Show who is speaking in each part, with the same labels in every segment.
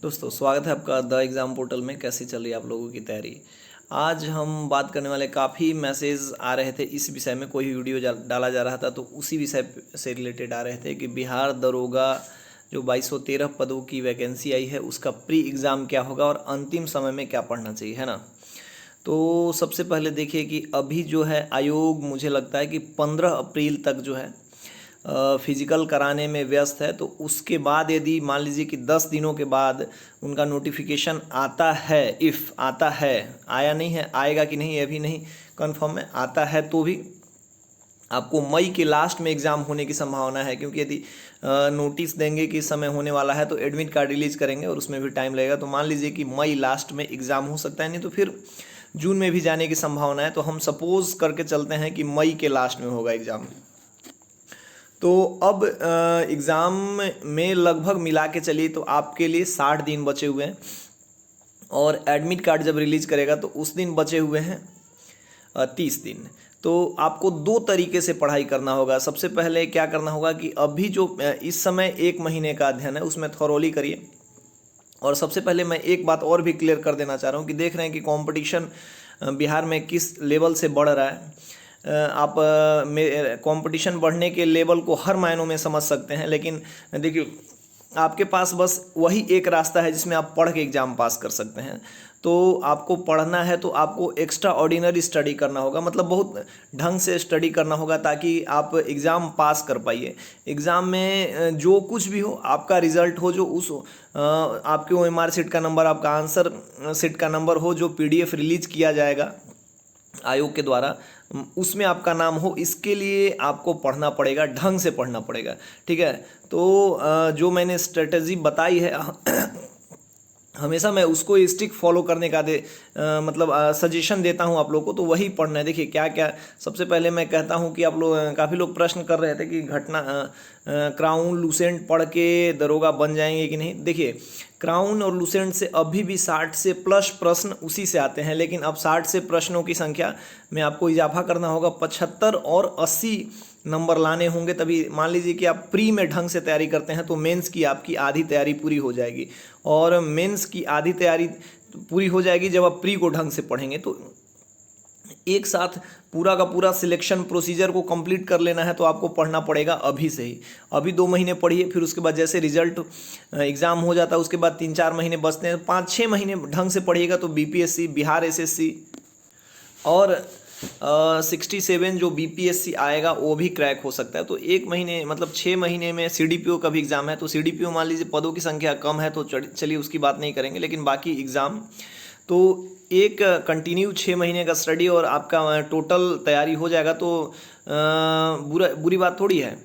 Speaker 1: दोस्तों स्वागत है आपका द एग्ज़ाम पोर्टल में। कैसी चल रही है आप लोगों की तैयारी। आज हम बात करने वाले, काफ़ी मैसेज आ रहे थे इस विषय में, कोई वीडियो डाला जा रहा था तो उसी विषय से रिलेटेड आ रहे थे कि बिहार दरोगा जो 2213 पदों की वैकेंसी आई है उसका प्री एग्ज़ाम क्या होगा और अंतिम समय में क्या पढ़ना चाहिए, है ना। तो सबसे पहले देखिए कि अभी जो है आयोग, मुझे लगता है कि 15 अप्रैल तक जो है फिजिकल कराने में व्यस्त है। तो उसके बाद यदि मान लीजिए कि 10 दिनों के बाद उनका नोटिफिकेशन आता है, इफ़ आता है, आया नहीं है, आएगा कि नहीं ये भी नहीं कंफर्म है, आता है तो भी आपको मई के लास्ट में एग्ज़ाम होने की संभावना है। क्योंकि यदि नोटिस देंगे कि समय होने वाला है तो एडमिट कार्ड रिलीज करेंगे और उसमें भी टाइम लगेगा। तो मान लीजिए कि मई लास्ट में एग्ज़ाम हो सकता है, नहीं तो फिर जून में भी जाने की संभावना है। तो हम सपोज करके चलते हैं कि मई के लास्ट में होगा एग्ज़ाम। तो अब एग्ज़ाम में लगभग मिला के चलिए तो आपके लिए 60 दिन बचे हुए हैं और एडमिट कार्ड जब रिलीज करेगा तो उस दिन बचे हुए हैं 30 दिन। तो आपको दो तरीके से पढ़ाई करना होगा। सबसे पहले क्या करना होगा कि अभी जो इस समय 1 महीने का अध्ययन है उसमें थॉरोली करिए। और सबसे पहले मैं एक बात और भी क्लियर कर देना चाह रहा हूँ कि देख रहे हैं कि कंपटीशन बिहार में किस लेवल से बढ़ रहा है। आप कंपटीशन बढ़ने के लेवल को हर मायनों में समझ सकते हैं, लेकिन देखिए आपके पास बस वही एक रास्ता है जिसमें आप पढ़ के एग्ज़ाम पास कर सकते हैं। तो आपको पढ़ना है तो आपको एक्स्ट्रा ऑर्डिनरी स्टडी करना होगा, मतलब बहुत ढंग से स्टडी करना होगा ताकि आप एग्ज़ाम पास कर पाइए। एग्ज़ाम में जो कुछ भी हो, आपका रिज़ल्ट हो, जो उस आपके OMR शीट का नंबर, आपका आंसर शीट का नंबर हो, जो PDF रिलीज किया जाएगा आयोग के द्वारा, उसमें आपका नाम हो, इसके लिए आपको पढ़ना पड़ेगा, ढंग से पढ़ना पड़ेगा। ठीक है। तो जो मैंने स्ट्रेटजी बताई है हमेशा मैं उसको स्टिक फॉलो करने का मतलब सजेशन देता हूं आप लोगों को, तो वही पढ़ना है। देखिए क्या क्या, सबसे पहले मैं कहता हूं कि आप लोग, काफ़ी लोग प्रश्न कर रहे थे कि घटना क्राउन लूसेंट पढ़ के दरोगा बन जाएंगे कि नहीं। देखिए क्राउन और लूसेंट से अभी भी 60 से प्लस प्रश्न उसी से आते हैं, लेकिन अब 60 से प्रश्नों की संख्या में आपको इजाफा करना होगा, 75 और 80 नंबर लाने होंगे। तभी मान लीजिए कि आप प्री में ढंग से तैयारी करते हैं तो मेंस की आपकी आधी तैयारी पूरी हो जाएगी, और मेंस की आधी तैयारी पूरी हो जाएगी जब आप प्री को ढंग से पढ़ेंगे। तो एक साथ पूरा का पूरा सिलेक्शन प्रोसीजर को कंप्लीट कर लेना है तो आपको पढ़ना पड़ेगा अभी से ही। अभी 2 महीने पढ़िए, फिर उसके बाद जैसे रिजल्ट एग्ज़ाम हो जाता है उसके बाद 3-4 महीने बचते हैं, 5-6 महीने ढंग से पढ़िएगा तो BPSC, बिहार SSC और 67 जो BPSC आएगा वो भी क्रैक हो सकता है। तो 1 महीने मतलब 6 महीने में CDPO का भी एग्ज़ाम है। तो CDPO मान लीजिए पदों की संख्या कम है तो चलिए उसकी बात नहीं करेंगे, लेकिन बाकी एग्ज़ाम तो एक कंटिन्यू 6 महीने का स्टडी और आपका टोटल तैयारी हो जाएगा। तो बुरी बात थोड़ी है।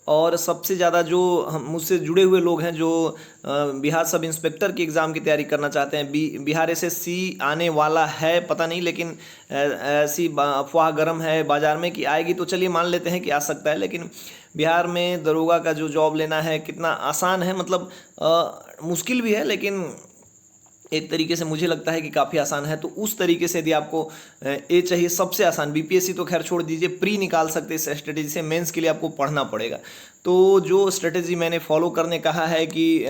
Speaker 1: और सबसे ज़्यादा जो हम मुझसे जुड़े हुए लोग हैं जो बिहार सब इंस्पेक्टर की एग्ज़ाम की तैयारी करना चाहते हैं, बिहार SSC आने वाला है पता नहीं, लेकिन ऐसी अफवाह गर्म है बाज़ार में कि आएगी, तो चलिए मान लेते हैं कि आ सकता है। लेकिन बिहार में दरोगा का जो जॉब लेना है कितना आसान है, मतलब मुश्किल भी है, लेकिन एक तरीके से मुझे लगता है कि काफ़ी आसान है। तो उस तरीके से यदि आपको ये चाहिए सबसे आसान, BPSC तो खैर छोड़ दीजिए, प्री निकाल सकते इस स्ट्रेटेजी से, मेंस के लिए आपको पढ़ना पड़ेगा। तो जो स्ट्रेटेजी मैंने फॉलो करने कहा है कि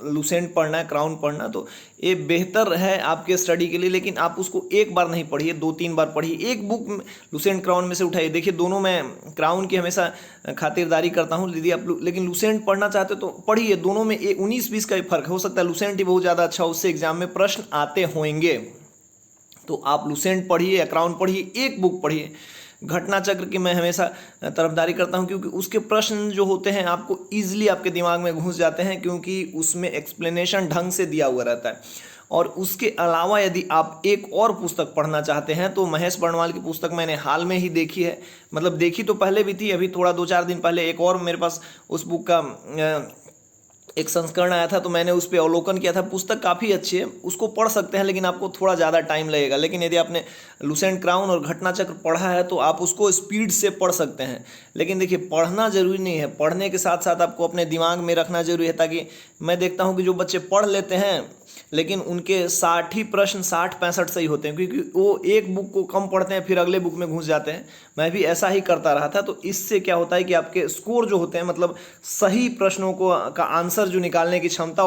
Speaker 1: लूसेंट पढ़ना, क्राउन पढ़ना, तो ये बेहतर है आपके स्टडी के लिए। लेकिन आप उसको एक बार नहीं पढ़िए, 2-3 बार पढ़िए। एक बुक लूसेंट क्राउन में से उठाइए। देखिए दोनों में क्राउन की हमेशा खातिरदारी करता हूँ यदि आप, लेकिन लूसेंट पढ़ना चाहते हो तो पढ़िए। दोनों में 19-20 का ही फर्क हो सकता है, लूसेंट ही बहुत ज़्यादा अच्छा, उससे एग्जाम में प्रश्न आते होंगे। तो आप लूसेंट पढ़िए या क्राउन पढ़िए, एक बुक पढ़िए। घटना चक्र की मैं हमेशा तरफदारी करता हूं क्योंकि उसके प्रश्न जो होते हैं आपको ईजिली आपके दिमाग में घुस जाते हैं, क्योंकि उसमें एक्सप्लेनेशन ढंग से दिया हुआ रहता है। और उसके अलावा यदि आप एक और पुस्तक पढ़ना चाहते हैं तो महेश बर्णवाल की पुस्तक मैंने हाल में ही देखी है, मतलब देखी तो पहले भी थी, अभी थोड़ा 2-4 दिन पहले एक और मेरे पास उस बुक का एक संस्करण आया था तो मैंने उस पर अवलोकन किया था। पुस्तक काफ़ी अच्छी है, उसको पढ़ सकते हैं, लेकिन आपको थोड़ा ज़्यादा टाइम लगेगा। लेकिन यदि आपने लूसेंट क्राउन और घटना चक्र पढ़ा है तो आप उसको स्पीड से पढ़ सकते हैं। लेकिन देखिए पढ़ना ज़रूरी नहीं है, पढ़ने के साथ साथ आपको अपने दिमाग में रखना जरूरी है। ताकि मैं देखता हूँ कि जो बच्चे पढ़ लेते हैं लेकिन उनके 60 ही प्रश्न 60-65 सही होते हैं, क्योंकि वो एक बुक को कम पढ़ते हैं फिर अगले बुक में घुस जाते हैं। मैं भी ऐसा ही करता रहा था। तो इससे क्या होता है कि आपके स्कोर जो होते हैं, मतलब सही प्रश्नों को का आंसर जो निकालने की क्षमता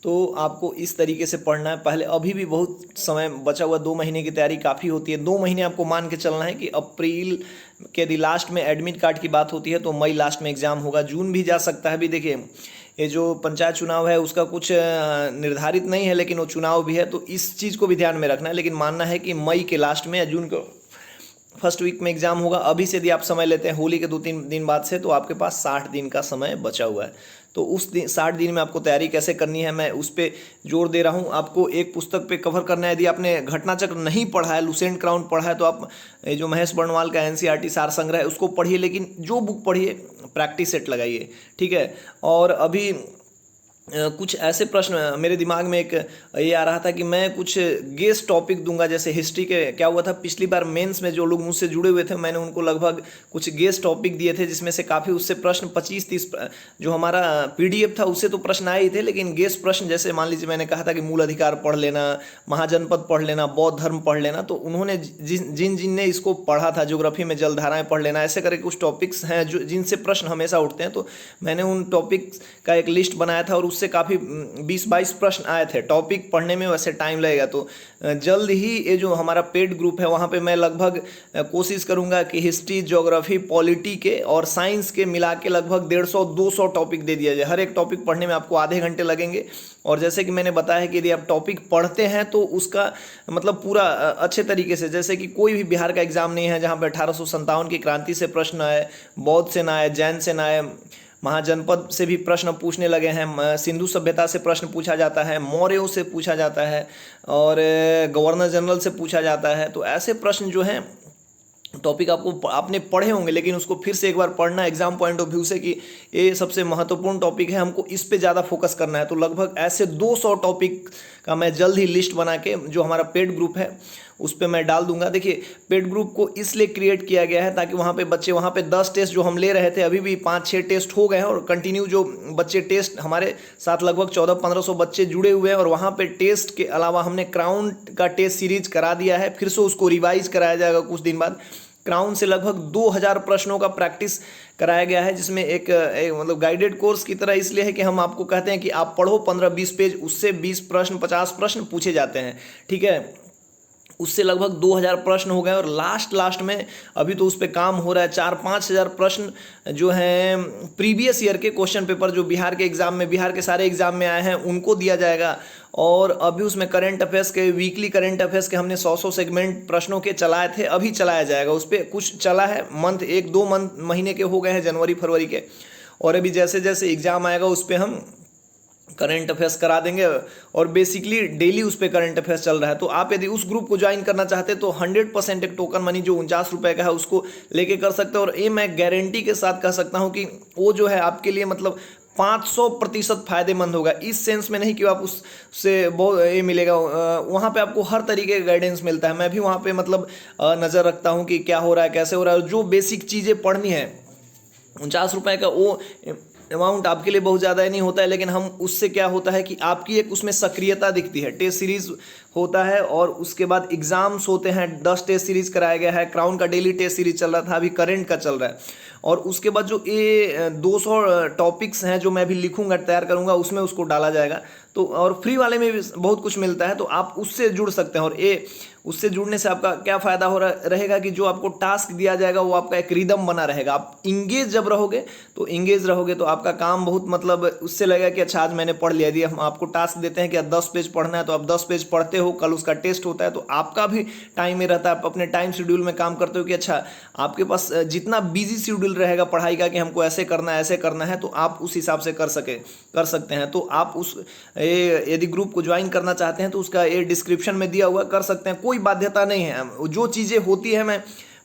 Speaker 1: तो आपको इस तरीके से पढ़ना है। पहले अभी भी बहुत समय बचा हुआ, 2 महीने की तैयारी काफ़ी होती है। 2 महीने आपको मान के चलना है कि अप्रैल के यदि लास्ट में एडमिट कार्ड की बात होती है तो मई लास्ट में एग्ज़ाम होगा, जून भी जा सकता है। अभी देखिए ये जो पंचायत चुनाव है उसका कुछ निर्धारित नहीं है, लेकिन वो चुनाव भी है, तो इस चीज़ को भी ध्यान में रखना है। लेकिन मानना है कि मई के लास्ट में या जून को फर्स्ट वीक में एग्जाम होगा। अभी से यदि आप समय लेते हैं होली के 2-3 दिन बाद से, तो आपके पास 60 दिन का समय बचा हुआ है। तो उस दिन 60 दिन में आपको तैयारी कैसे करनी है मैं उस पर जोर दे रहा हूँ। आपको एक पुस्तक पे कवर करना है। यदि आपने घटनाचक्र नहीं पढ़ा है, लुसेंट क्राउन पढ़ा है, तो आप जो महेश बर्णवाल का NCERT सार संग्रह है उसको पढ़िए, लेकिन जो बुक पढ़िए प्रैक्टिस सेट लगाइए, ठीक है। और अभी कुछ ऐसे प्रश्न मेरे दिमाग में एक ये आ रहा था कि मैं कुछ गेस्ट टॉपिक दूंगा, जैसे हिस्ट्री के क्या हुआ था पिछली बार मेंस में, जो लोग मुझसे जुड़े हुए थे मैंने उनको लगभग कुछ गेस्ट टॉपिक दिए थे, जिसमें से काफ़ी उससे प्रश्न 25-30 जो हमारा PDF था उससे तो प्रश्न आए ही थे, लेकिन गेस्ट प्रश्न जैसे मान लीजिए मैंने कहा था कि मूल अधिकार पढ़ लेना, महाजनपद पढ़ लेना, बौद्ध धर्म पढ़ लेना, तो उन्होंने जिन ने इसको पढ़ा था, ज्योग्राफी में जलधाराएँ पढ़ लेना, ऐसे करके कुछ टॉपिक्स हैं जो जिनसे प्रश्न हमेशा उठते हैं। तो मैंने उन टॉपिक्स का एक लिस्ट बनाया था और उससे काफ़ी 20-22 प्रश्न आए थे। टॉपिक पढ़ने में वैसे टाइम लगेगा, तो जल्द ही ये जो हमारा पेड ग्रुप है वहाँ पे मैं लगभग कोशिश करूँगा कि हिस्ट्री, ज्योग्राफी, पॉलिटी के और साइंस के मिला के लगभग 150-200 टॉपिक दे दिया जाए। हर एक टॉपिक पढ़ने में आपको आधे घंटे लगेंगे। और जैसे कि मैंने बताया कि यदि आप टॉपिक पढ़ते हैं तो उसका मतलब पूरा अच्छे तरीके से, जैसे कि कोई भी बिहार का एग्जाम नहीं है जहाँ पे 1857 की क्रांति से प्रश्न आए, बौद्ध से ना आए, जैन से ना आए, महाजनपद से भी प्रश्न पूछने लगे हैं, सिंधु सभ्यता से प्रश्न पूछा जाता है, मौर्यों से पूछा जाता है और गवर्नर जनरल से पूछा जाता है। तो ऐसे प्रश्न जो हैं टॉपिक आपको आपने पढ़े होंगे, लेकिन उसको फिर से एक बार पढ़ना एग्जाम पॉइंट ऑफ व्यू से कि ये सबसे महत्वपूर्ण टॉपिक है, हमको इस पे ज़्यादा फोकस करना है। तो लगभग ऐसे 200 टॉपिक का मैं जल्द ही लिस्ट बना के जो हमारा पेड ग्रुप है उस पर मैं डाल दूंगा। देखिए पेड ग्रुप को इसलिए क्रिएट किया गया है ताकि वहाँ पे बच्चे, वहाँ पे 10 टेस्ट जो हम ले रहे थे अभी भी 5-6 टेस्ट हो गए हैं, और कंटिन्यू जो बच्चे टेस्ट हमारे साथ लगभग 1400-1500 बच्चे जुड़े हुए हैं, और वहाँ पे टेस्ट के अलावा हमने क्राउन का टेस्ट सीरीज करा दिया है, फिर से उसको रिवाइज कराया जाएगा कुछ दिन बाद। क्राउन से लगभग 2000 प्रश्नों का प्रैक्टिस कराया गया है, जिसमें एक मतलब गाइडेड कोर्स की तरह इसलिए है कि हम आपको कहते हैं कि आप पढ़ो 15-20 पेज, उससे 20 प्रश्न 50 प्रश्न पूछे जाते हैं, ठीक है। उससे लगभग 2000 प्रश्न हो गए, और लास्ट में अभी तो उस पर काम हो रहा है। 4-5 हज़ार प्रश्न जो हैं प्रीवियस ईयर के क्वेश्चन पेपर जो बिहार के एग्जाम में, बिहार के सारे एग्जाम में आए हैं उनको दिया जाएगा। और अभी उसमें करंट अफेयर्स के, वीकली करंट अफेयर्स के हमने 100 सेगमेंट प्रश्नों के चलाए थे, अभी चलाया जाएगा। उस पर कुछ चला है, मंथ 1-2 महीने के हो गए हैं, जनवरी फरवरी के, और अभी जैसे जैसे एग्जाम आएगा उस पर हम करंट अफेयर्स करा देंगे, और बेसिकली डेली उस पर करंट अफेयर्स चल रहा है। तो आप यदि उस ग्रुप को ज्वाइन करना चाहते हैं तो 100% एक टोकन मनी जो 49 रुपये का है उसको लेके कर सकते हैं। और ये मैं गारंटी के साथ कह सकता हूँ कि वो जो है आपके लिए मतलब 500% फायदेमंद होगा। इस सेंस में नहीं कि आप उससे बहुत ये मिलेगा, वहाँ पे आपको हर तरीके का गाइडेंस मिलता है। मैं भी वहाँ पे मतलब नज़र रखता हूँ कि क्या हो रहा है, कैसे हो रहा है। जो बेसिक चीज़ें पढ़नी है, 49 रुपये का वो अमाउंट आपके लिए बहुत ज़्यादा नहीं होता है, लेकिन हम उससे क्या होता है कि आपकी एक उसमें सक्रियता दिखती है। टेस्ट सीरीज होता है और उसके बाद एग्जाम्स होते हैं, 10 टेस्ट सीरीज कराया गया है। क्राउन का डेली टेस्ट सीरीज चल रहा था, अभी करंट का चल रहा है। और उसके बाद जो ये 200 टॉपिक्स हैं जो मैं भी लिखूंगा, तैयार करूंगा, उसमें उसको डाला जाएगा। तो और फ्री वाले में भी बहुत कुछ मिलता है, तो आप उससे जुड़ सकते हैं। और ये उससे जुड़ने से आपका क्या फ़ायदा हो रहेगा कि जो आपको टास्क दिया जाएगा वो आपका एक रिदम बना रहेगा। आप इंगेज जब रहोगे तो आपका काम बहुत मतलब उससे लगेगा कि अच्छा आज मैंने पढ़ लिया। यदि हम आपको टास्क देते हैं कि 10 पेज पढ़ना है तो आप 10 पेज पढ़ते हो, कल उसका टेस्ट होता है, तो आपका भी टाइम में रहता है, आप अपने टाइम शेड्यूल में काम करते हो कि अच्छा आपके पास जितना बिजी शेड्यूल रहेगा पढ़ाई का कि हमको ऐसे करना है, तो आप उस हिसाब से कर सकते हैं। तो आप उस यदि ग्रुप को ज्वाइन करना चाहते हैं तो उसका ये डिस्क्रिप्शन में दिया हुआ, कर सकते हैं। कोई बाध्यता नहीं है। जो चीज़ें होती है, मैं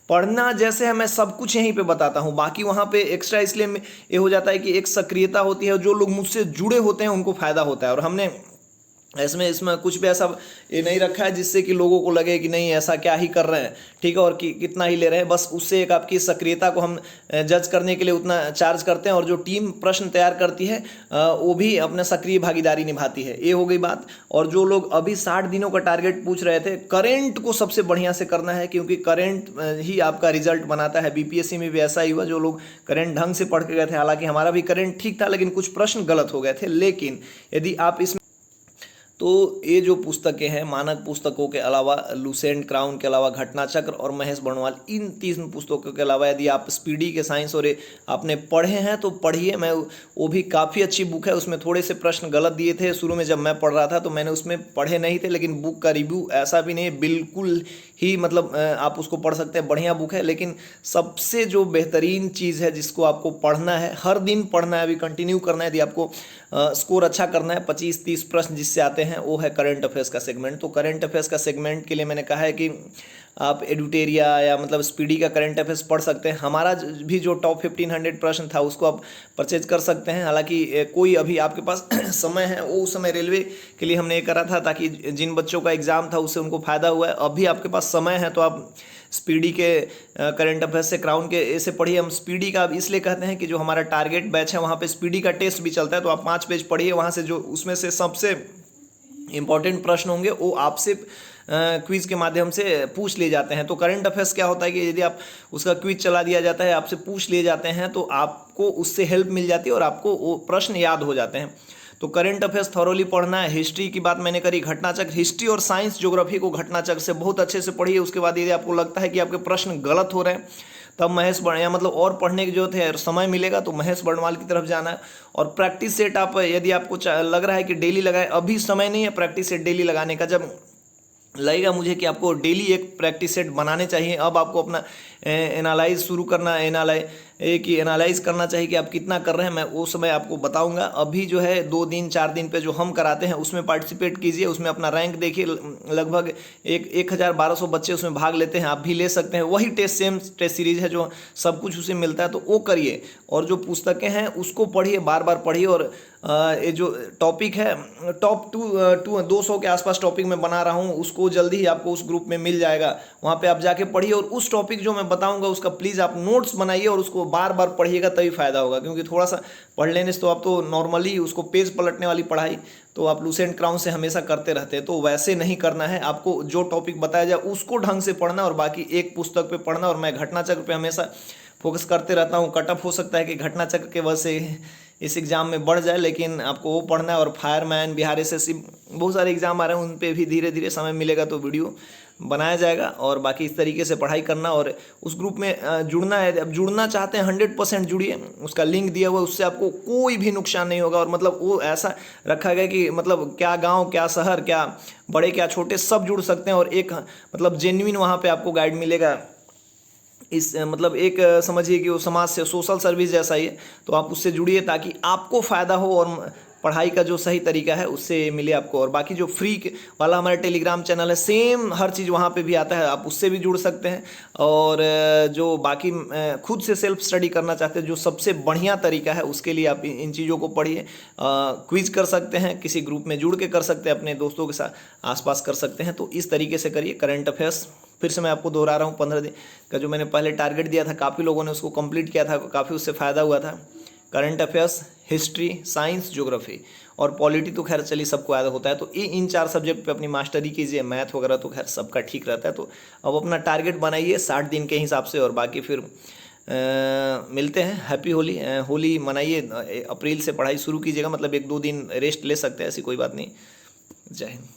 Speaker 1: पढ़ना जैसे है मैं सब कुछ यहीं पे बताता हूँ, बाकी वहाँ पे एक्स्ट्रा इसलिए ये हो जाता है कि एक सक्रियता होती है, जो लोग मुझसे जुड़े होते हैं उनको फ़ायदा होता है। और हमने इसमें कुछ भी ऐसा ये नहीं रखा है जिससे कि लोगों को लगे कि नहीं ऐसा क्या ही कर रहे हैं, ठीक है, और कितना ही ले रहे हैं। बस उससे एक आपकी सक्रियता को हम जज करने के लिए उतना चार्ज करते हैं, और जो टीम प्रश्न तैयार करती है वो भी अपना सक्रिय भागीदारी निभाती है। ये हो गई बात। और जो लोग अभी 60 दिनों का टारगेट पूछ रहे थे, करेंट को सबसे बढ़िया से करना है, क्योंकि करेंट ही आपका रिजल्ट बनाता है। बीपीएससी में भी ऐसा ही हुआ, जो लोग करेंट ढंग से पढ़ के गए थे, हालांकि हमारा भी करेंट ठीक था लेकिन कुछ प्रश्न गलत हो गए थे। लेकिन यदि आप इसमें तो ये जो पुस्तकें हैं, मानक पुस्तकों के अलावा, लुसेंट क्राउन के अलावा, घटना चक्र और महेश बर्णवाल, इन 3 पुस्तकों के अलावा यदि आप स्पीडी के साइंस और आपने पढ़े हैं तो पढ़िए। मैं वो भी काफ़ी अच्छी बुक है। उसमें थोड़े से प्रश्न गलत दिए थे शुरू में जब मैं पढ़ रहा था, तो मैंने उसमें पढ़े नहीं थे, लेकिन बुक का रिव्यू ऐसा भी नहीं है, बिल्कुल ही मतलब आप उसको पढ़ सकते हैं, बढ़िया बुक है। लेकिन सबसे जो बेहतरीन चीज़ है जिसको आपको पढ़ना है, हर दिन पढ़ना है, अभी कंटिन्यू करना है, यदि आपको स्कोर अच्छा करना है, 25-30 प्रश्न जिससे आते हैं, वो है करंट अफेयर्स का सेगमेंट। तो करंट अफेयर्स का सेगमेंट के लिए मैंने कहा है कि आप एडुटेरिया या मतलब स्पीडी का करंट अफेयर्स पढ़ सकते हैं। हमारा भी जो टॉप 1500 प्रश्न था उसको आप परचेज कर सकते हैं। हालांकि कोई अभी आपके पास समय है, वो उस समय रेलवे के लिए हमने ये करा था ताकि जिन बच्चों का एग्ज़ाम था उससे उनको फ़ायदा हुआ है। अभी आपके पास समय है तो आप स्पीडी के करंट अफेयर्स से, क्राउन के ऐसे पढ़िए। हम स्पीडी का इसलिए कहते हैं कि जो हमारा टारगेट बैच है वहाँ पे स्पीडी का टेस्ट भी चलता है, तो आप 5 पेज पढ़िए। वहाँ से जो उसमें से सबसे इंपॉर्टेंट प्रश्न होंगे वो आपसे क्विज के माध्यम से पूछ लिए जाते हैं। तो करंट अफेयर्स क्या होता है कि यदि आप उसका क्विज चला दिया जाता है, आपसे पूछ लिए जाते हैं, तो आपको उससे हेल्प मिल जाती है और आपको वो प्रश्न याद हो जाते हैं। तो करंट अफेयर्स थॉरोली पढ़ना है। हिस्ट्री की बात मैंने करी, घटना चक्र, हिस्ट्री और साइंस ज्योग्राफी को घटना चक्र से बहुत अच्छे से पढ़िए। उसके बाद यदि आपको लगता है कि आपके प्रश्न गलत हो रहे हैं, तब महेश या मतलब और पढ़ने की जरूरत है, समय मिलेगा तो महेश बर्णवाल की तरफ जाना है। और प्रैक्टिस सेट आप यदि आपको लग रहा है कि डेली लगाए, अभी समय नहीं है प्रैक्टिस सेट डेली लगाने का। जब लगेगा मुझे कि आपको डेली एक प्रैक्टिस सेट बनाने चाहिए, अब आपको अपना एनालाइज शुरू करना, एनालाइज करना चाहिए कि आप कितना कर रहे हैं। मैं वो समय आपको बताऊंगा। अभी जो है 2 दिन 4 दिन पे जो हम कराते हैं उसमें पार्टिसिपेट कीजिए, उसमें अपना रैंक देखिए। लगभग 1200 बच्चे उसमें भाग लेते हैं, आप भी ले सकते हैं। वही टेस्ट, सेम टेस्ट सीरीज है जो सब कुछ उसे मिलता है, तो वो करिए। और जो पुस्तकें हैं उसको पढ़िए, बार बार पढ़िए। और ये जो टॉपिक है, टॉप 200 के आसपास टॉपिक मैं बना रहा हूँ, उसको जल्दी ही आपको उस ग्रुप में मिल जाएगा। वहाँ पे आप जाके पढ़िए और उस टॉपिक जो मैं बताऊंगा उसका प्लीज़ आप नोट्स बनाइए और उसको बार बार पढ़िएगा, तभी फायदा होगा। क्योंकि थोड़ा सा पढ़ लेने से तो आप तो नॉर्मली उसको पेज पलटने वाली पढ़ाई तो आप लुसेंट क्राउन से हमेशा करते रहते हैं, तो वैसे नहीं करना है। आपको जो टॉपिक बताया जाए उसको ढंग से पढ़ना और बाकी एक पुस्तक पे पढ़ना। और मैं घटना चक्र पे हमेशा फोकस करते रहता हूँ। कटअप हो सकता है कि घटना चक्र के वजह से इस एग्ज़ाम में बढ़ जाए, लेकिन आपको वो पढ़ना है। और फायरमैन, बिहार एसएससी, बहुत सारे एग्ज़ाम आ रहे हैं, उन पे भी धीरे धीरे समय मिलेगा तो वीडियो बनाया जाएगा। और बाकी इस तरीके से पढ़ाई करना और उस ग्रुप में जुड़ना है। अब जुड़ना चाहते हैं 100% जुड़िए, उसका लिंक दिया हुआ है, उससे आपको कोई भी नुकसान नहीं होगा। और मतलब वो ऐसा रखा गया कि मतलब क्या गांव, क्या शहर, क्या बड़े, क्या छोटे, सब जुड़ सकते हैं। और एक मतलब जेन्युइन वहाँ पे आपको गाइड मिलेगा। इस मतलब एक समझिए कि वो समाज से सोशल सर्विस जैसा ही है, तो आप उससे जुड़िए ताकि आपको फ़ायदा हो और पढ़ाई का जो सही तरीका है उससे मिले आपको। और बाकी जो फ्री वाला हमारा टेलीग्राम चैनल है, सेम हर चीज़ वहाँ पे भी आता है, आप उससे भी जुड़ सकते हैं। और जो बाकी खुद से सेल्फ स्टडी करना चाहते हैं, जो सबसे बढ़िया तरीका है, उसके लिए आप इन चीज़ों को पढ़िए। क्विज कर सकते हैं, किसी ग्रुप में जुड़ के कर सकते हैं, अपने दोस्तों के साथ आसपास कर सकते हैं। तो इस तरीके से करिए। करंट अफेयर्स फिर से मैं आपको दोहरा रहा हूँ, 15 दिन का जो मैंने पहले टारगेट दिया था, काफ़ी लोगों ने उसको कंप्लीट किया था, काफ़ी उससे फ़ायदा हुआ था। Current affairs, history, science, geography और पॉलिटी तो खैर चलिए सबको याद होता है। तो इन 4 सब्जेक्ट पे अपनी मास्टरी कीजिए। मैथ वगैरह तो खैर सबका ठीक रहता है। तो अब अपना टारगेट बनाइए 60 दिन के हिसाब से। और बाकी फिर मिलते हैं। हैप्पी होली। होली मनाइए। अप्रैल से पढ़ाई शुरू कीजिएगा, मतलब 1-2 दिन रेस्ट ले सकते हैं, ऐसी कोई बात नहीं। जय हिंद।